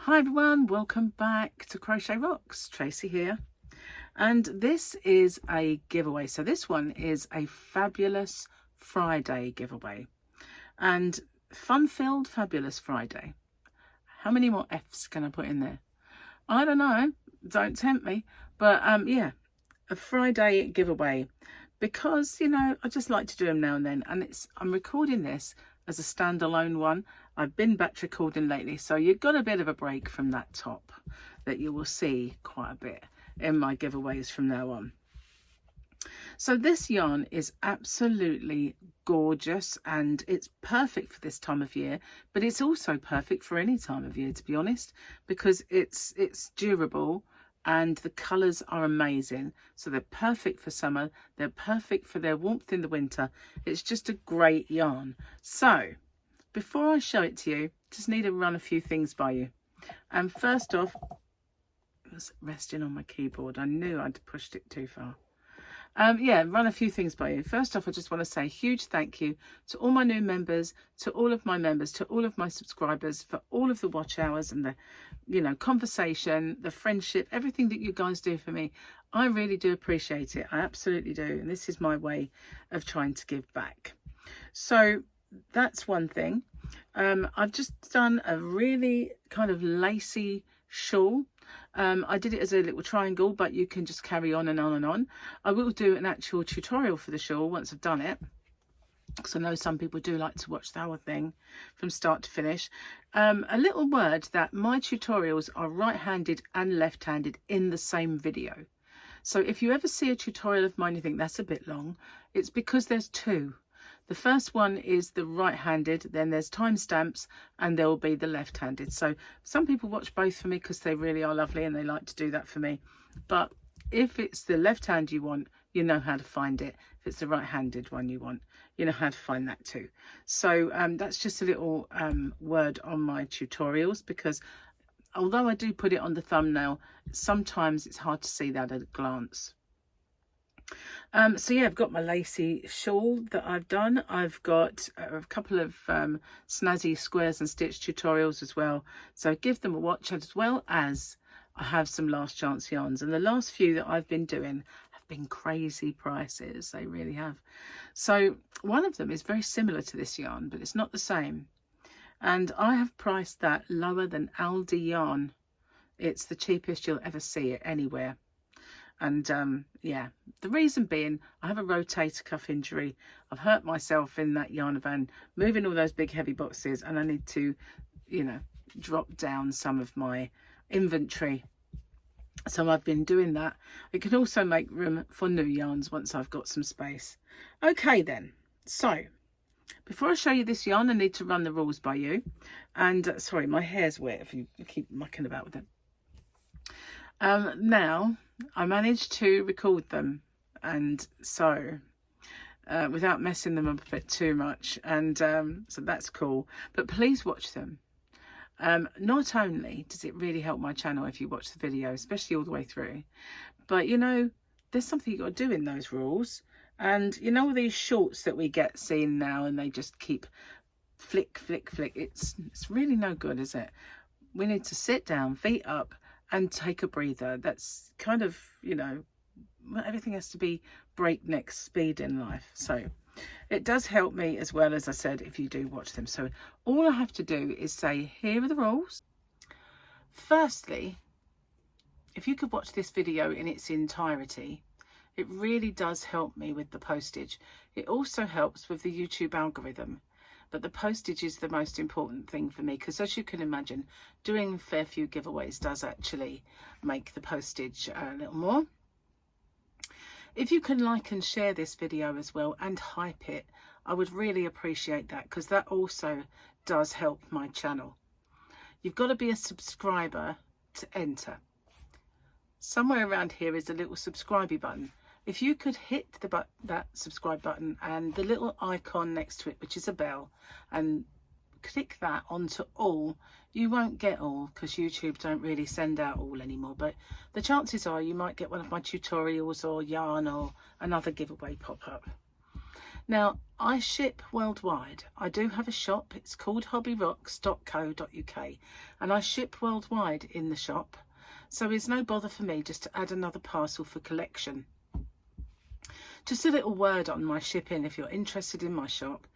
Hi everyone, welcome back to Crochet Rocks. Tracy here, and this is a giveaway. So this one is a fabulous Friday giveaway, and fun-filled fabulous Friday. How many more F's can I put in there? I don't know, don't tempt me, but yeah, a Friday giveaway, because I just like to do them now and then, and I'm recording this as a standalone one. I've been batch recording lately, so you've got a bit of a break from that top that you will see quite a bit in my giveaways from now on. So this yarn is absolutely gorgeous, and it's perfect for this time of year, but it's also perfect for any time of year, to be honest, because it's durable and the colours are amazing. So they're perfect for summer, they're perfect for their warmth in the winter. It's just a great yarn. So before I show it to you, just need to run a few things by you. And first off, it was resting on my keyboard. I knew I'd pushed it too far. Yeah, run a few things by you. First off, I just want to say a huge thank you to all my new members, to all of my members, to all of my subscribers for all of the watch hours and the, conversation, the friendship, everything that you guys do for me. I really do appreciate it. I absolutely do. And this is my way of trying to give back. So that's one thing. I've just done a really kind of lacy shawl. I did it as a little triangle, but you can just carry on and on and on. I will do an actual tutorial for the shawl once I've done it, because I know some people do like to watch the whole thing from start to finish. A little word that my tutorials are right-handed and left-handed in the same video. So if you ever see a tutorial of mine you think that's a bit long, it's because there's two. The first one is the right-handed, then there's timestamps, and there will be the left-handed. So some people watch both for me because they really are lovely and they like to do that for me. But if it's the left hand you want, you know how to find it. If it's the right-handed one you want, you know how to find that too. So that's just a little word on my tutorials, because although I do put it on the thumbnail, sometimes it's hard to see that at a glance. So yeah, I've got my lacy shawl that I've done. I've got a couple of snazzy squares and stitch tutorials as well, so give them a watch, as well as I have some last chance yarns, and the last few that I've been doing have been crazy prices. They really have. So one of them is very similar to this yarn, but it's not the same, and I have priced that lower than Aldi yarn. It's the cheapest you'll ever see it anywhere. And yeah, the reason being, I have a rotator cuff injury. I've hurt myself in that yarn van moving all those big heavy boxes, and I need to drop down some of my inventory. So I've been doing that. It can also make room for new yarns once I've got some space. Okay then, so before I show you this yarn, I need to run the rules by you. And sorry, my hair's wet if you keep mucking about with it. Now I managed to record them, and so without messing them up a bit too much, and so that's cool. But please watch them. Not only does it really help my channel if you watch the video, especially all the way through, but there's something you got to do in those rules. And all these shorts that we get seen now, and they just keep flick flick flick, it's really no good, is it? We need to sit down, feet up, and take a breather. That's kind of, everything has to be breakneck speed in life. So it does help me as well, as I said, if you do watch them. So all I have to do is say, here are the rules. Firstly, if you could watch this video in its entirety, it really does help me with the postage. It also helps with the YouTube algorithm. But the postage is the most important thing for me, because as you can imagine, doing a fair few giveaways does actually make the postage a little more. If you can like and share this video as well and hype it, I would really appreciate that, because that also does help my channel. You've got to be a subscriber to enter. Somewhere around here is a little subscribe button. If you could hit that subscribe button and the little icon next to it, which is a bell, and click that onto all. You won't get all, because YouTube don't really send out all anymore, but the chances are you might get one of my tutorials or yarn or another giveaway pop up. Now, I ship worldwide. I do have a shop. It's called hobbyrocks.co.uk, and I ship worldwide in the shop. So it's no bother for me just to add another parcel for collection. Just a little word on my shipping if you're interested in my shop.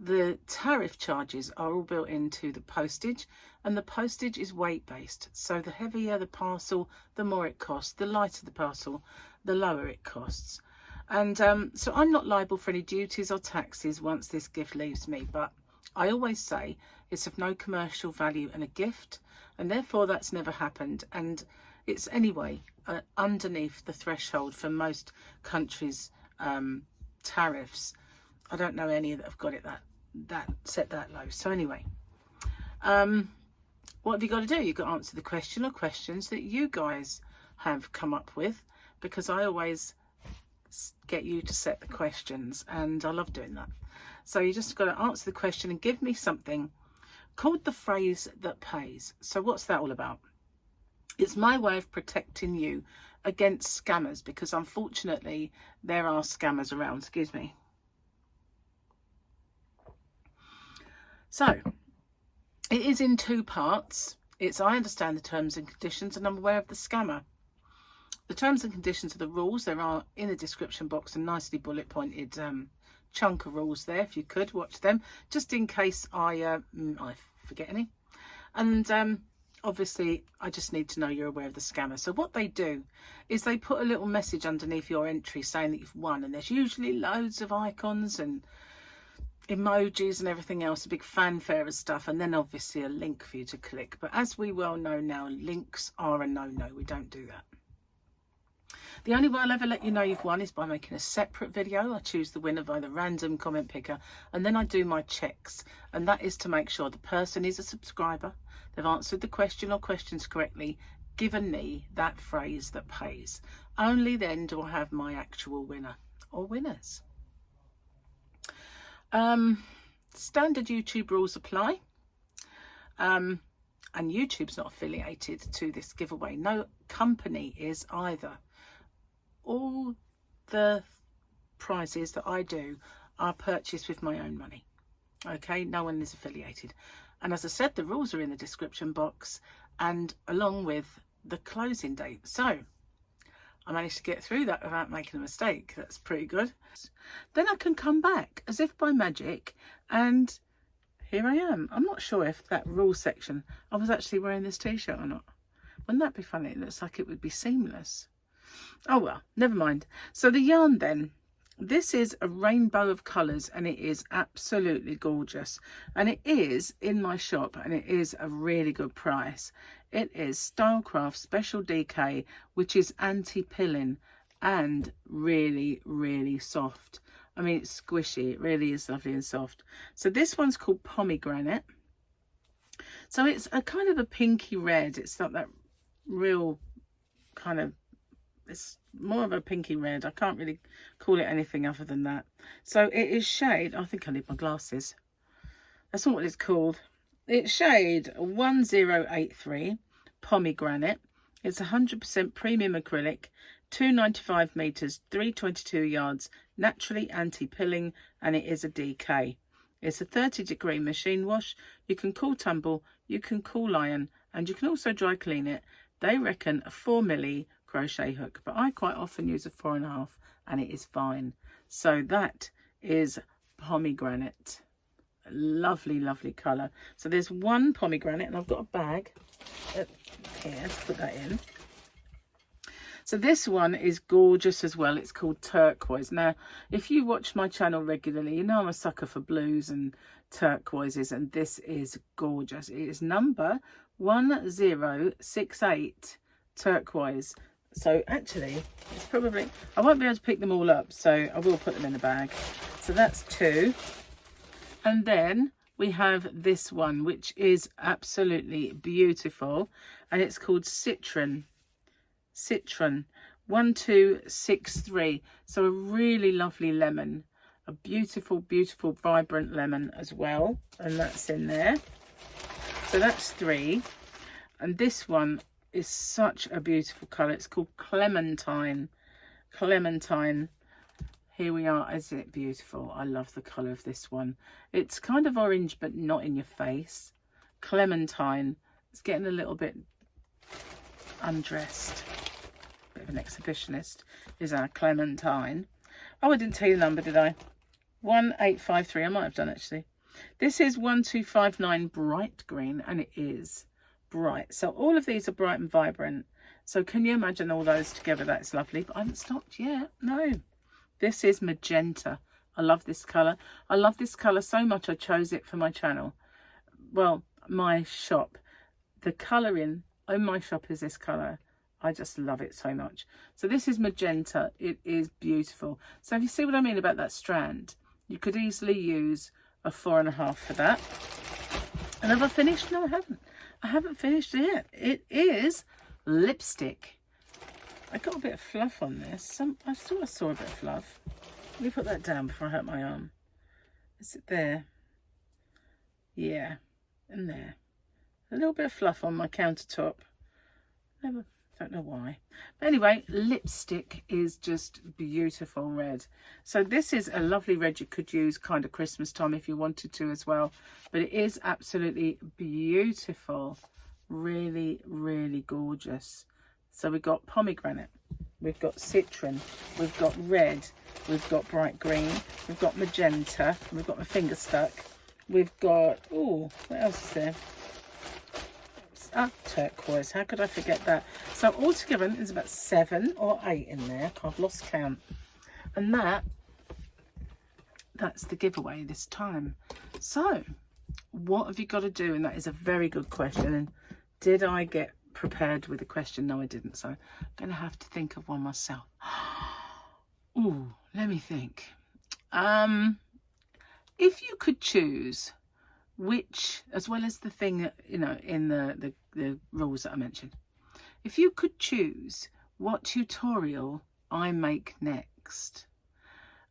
The tariff charges are all built into the postage, and the postage is weight based. So the heavier the parcel, the more it costs. The lighter the parcel, the lower it costs. And so I'm not liable for any duties or taxes once this gift leaves me, but I always say it's of no commercial value and a gift, and therefore that's never happened. And it's anyway underneath the threshold for most countries' tariffs. I don't know any that have got it that set that low. So anyway, what have you got to do? You've got to answer the question or questions that you guys have come up with, because I always get you to set the questions and I love doing that. So you just got to answer the question and give me something called the phrase that pays. So what's that all about? It's my way of protecting you against scammers, because unfortunately there are scammers around. Excuse me. So it is in two parts. It's I understand the terms and conditions and I'm aware of the scammer. The terms and conditions are the rules. There are in the description box a nicely bullet pointed chunk of rules there. If you could watch them, just in case I forget any. And obviously I just need to know you're aware of the scammer. So what they do is they put a little message underneath your entry saying that you've won, and there's usually loads of icons and emojis and everything else, a big fanfare of stuff, and then obviously a link for you to click. But as we well know now, links are a no-no. We don't do that. The only way I'll ever let you know you've won is by making a separate video. I choose the winner by the random comment picker, and then I do my checks, and that is to make sure the person is a subscriber, they've answered the question or questions correctly, given me that phrase that pays. Only then do I have my actual winner or winners. Standard YouTube rules apply, and YouTube's not affiliated to this giveaway. No company is either. All the prizes that I do are purchased with my own money. Okay, no one is affiliated. And as I said, the rules are in the description box and along with the closing date. So I managed to get through that without making a mistake. That's pretty good. Then I can come back as if by magic, and here I am. I'm not sure if that rule section, I was actually wearing this t-shirt or not. Wouldn't that be funny? It looks like it would be seamless. Oh well, never mind. So the yarn then, this is a rainbow of colours and it is absolutely gorgeous, and it is in my shop and it is a really good price. It is Stylecraft Special DK, which is anti-pilling and really, really soft. I mean, it's squishy. It really is lovely and soft. So this one's called Pomegranate. So it's a kind of a pinky red. It's not that real kind of, it's more of a pinky red. I can't really call it anything other than that. So it is shade, I think I need my glasses. That's not what it's called. It's shade 1083 Pomegranate. It's 100% premium acrylic, 295 meters, 322 yards, naturally anti-pilling, and it is a DK. It's a 30-degree machine wash. You can cool tumble, you can cool iron, and you can also dry clean it. They reckon a 4mm crochet hook, but I quite often use a 4.5 and it is fine. So that is Pomegranate. Lovely, lovely colour. So there's one pomegranate, and I've got a bag here to put that in. So this one is gorgeous as well. It's called Turquoise. Now, if you watch my channel regularly, you know I'm a sucker for blues and turquoises, and this is gorgeous. It is number 1068 Turquoise. So actually, it's probably, I won't be able to pick them all up, so I will put them in the bag. So that's two. And then we have this one, which is absolutely beautiful, and it's called Citron 1263. So a really lovely lemon, a beautiful, beautiful, vibrant lemon as well, and that's in there. So that's three. And this one is such a beautiful colour. It's called Clementine. here we are. Isn't it beautiful? I love the colour of this one. It's kind of orange, but not in your face. Clementine. It's getting a little bit undressed. Bit of an exhibitionist is our Clementine. Oh, I didn't tell you the number, did I? 1853. I might have done, actually. This is 1259 bright green, and it is bright. So all of these are bright and vibrant. So can you imagine all those together? That's lovely. But I haven't stopped yet. No. This is magenta. I love this colour. I love this colour so much I chose it for my channel. Well, my shop. The colouring in my shop is this colour. I just love it so much. So this is magenta. It is beautiful. So if you see what I mean about that strand, you could easily use a 4.5 for that. And have I finished? No, I haven't. I haven't finished it yet. It is lipstick. I got a bit of fluff on this. I thought I saw a bit of fluff. Let me put that down before I hurt my arm. Is it there? Yeah, and there. A little bit of fluff on my countertop. Don't know why. But anyway, lipstick is just beautiful red. So this is a lovely red you could use kind of Christmas time if you wanted to as well. But it is absolutely beautiful. Really, really gorgeous. So we've got pomegranate, we've got citron, we've got red, we've got bright green, we've got magenta, we've got my finger stuck, we've got, oh, what else is there? Turquoise. How could I forget that? So altogether there's about 7 or 8 in there. I've lost count. And that's the giveaway this time. So what have you got to do? And that is a very good question. And did I get prepared with a question? No, I didn't. So I'm going to have to think of one myself. Oh, let me think. If you could choose which, as well as the thing, you know, in the rules that I mentioned, if you could choose what tutorial I make next,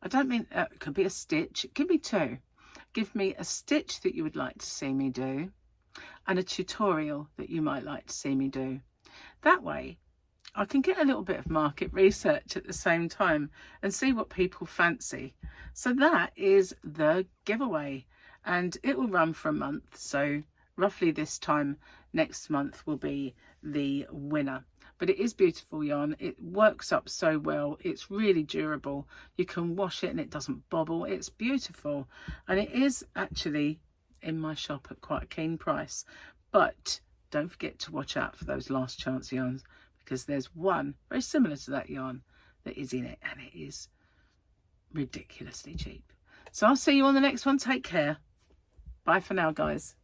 I don't mean it could be a stitch, it could be 2. Give me a stitch that you would like to see me do and a tutorial that you might like to see me do. That way I can get a little bit of market research at the same time and see what people fancy. So that is the giveaway. And it will run for a month, so roughly this time next month will be the winner. But it is beautiful yarn. It works up so well. It's really durable. You can wash it and it doesn't bobble. It's beautiful, and it is actually in my shop at quite a keen price. But don't forget to watch out for those last chance yarns, because there's one very similar to that yarn that is in it, and it is ridiculously cheap. So I'll see you on the next one. Take care. Bye for now, guys.